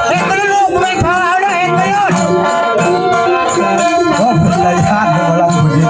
เห็นตัวลูกไม่พอเอาเห็นตัวลูกก็เป็นไรชาติของเราคนนี้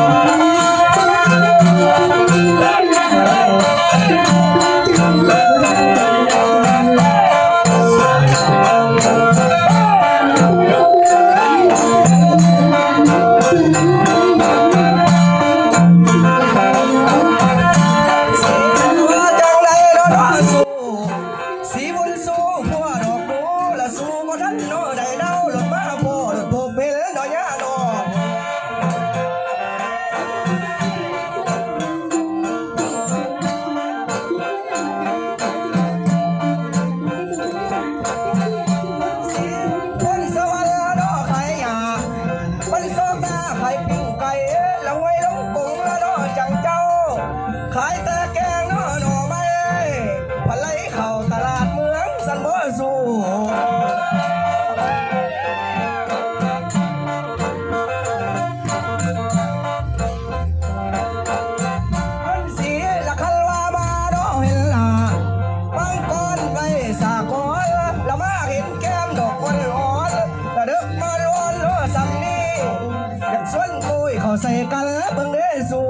ขายแต่แกงหน่อไม้พะไลเข้าตลาดเมืองสันบ่สู้มันสีละคันว่ามาดอกเห็นล่ะบางก้อนไปสากลละมาเห็นแก้มดอกวันร้อนแต่เด็กมาร้อนเลือสังนี้อยากชวนคุยเขาใส่กันเบิ่งได้สู้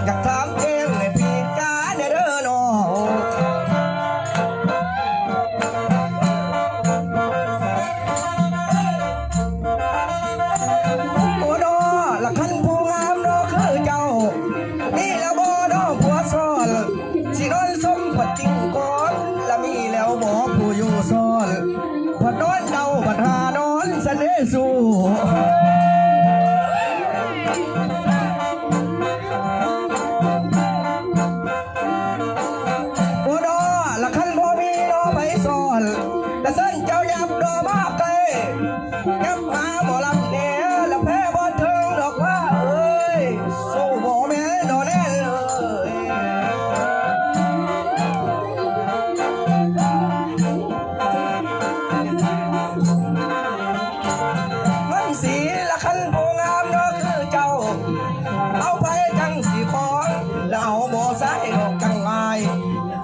อยากถามเจ้งให้พี่จ้าเด้อน้องโอ้ดอละคันผู้งามดอคือเจ้านี่แล้วบ่ดอผัวซ้อนสินอนสมผัดจริงก่อนละมีแล้วบ่ผู้อยู่ซ้อนผัดนอนเดาผัดหานอนเสน่ห์สู้แต่เส้นเจ้ายับดอมาไกลยับมาหมอลำเนี่ยแล้วแพ้บอลเทิงดอกว่าเอ้ยสู้บ่แม่ดอแน่เลยมันสีละคันโบงามดอกคือเจ้าเอาไปจังสีของแล้วเอาบ่ใส่ดอกจังไง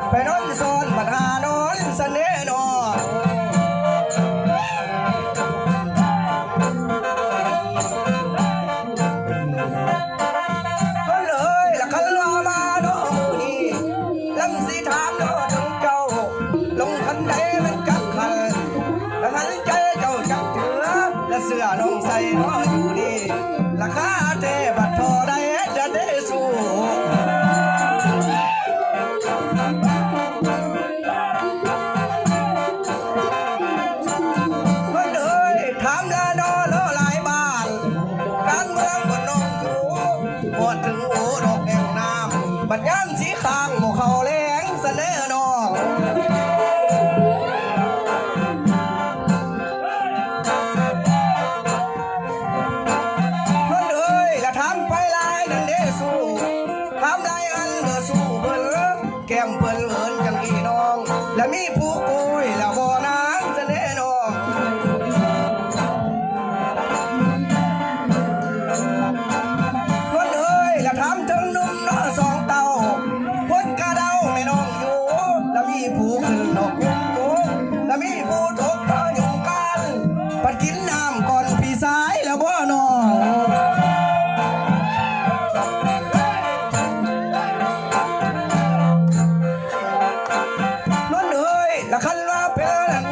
ไปนอนซ้อนปัญหานอนเสน่ห์นอเสื้อน้องใส่น้ออยู่ดีราคาเทบัดพอได้จะได้สู้มันเลยถามแล้วน้อหลายบ้านการเมืองบนน้องอยู่พอถึงโอ้ดอกแห่งน้ำบัดย่ำสีข้างหมู่เขาแรงเสน่ห์น้องแก้มเปิ้นเหมือนจังอีน้องและมีผู้โกยและบ่อนางเสน่ห์น้องคนเอ้ยและทำถึงนุ่มน้อสองเต่าพ้นกระเดาไม่น้องอยู่และมีผู้ขึ้นดอกยุ่งจุกและมีผู้ทกต่อยุ่งกันปัดกินน้ำก่อนพี่สายและบ่น้องละคันว่าเป็น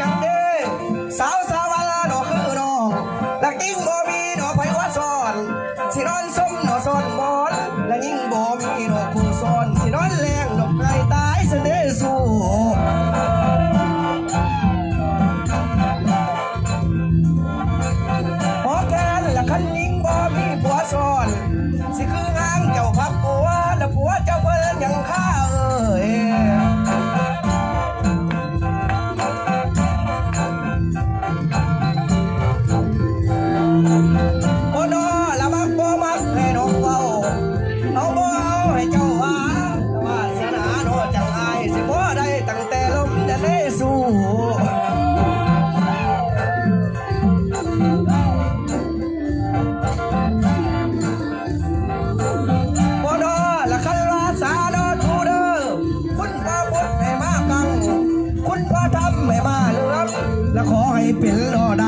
ขอให้เป็นโลด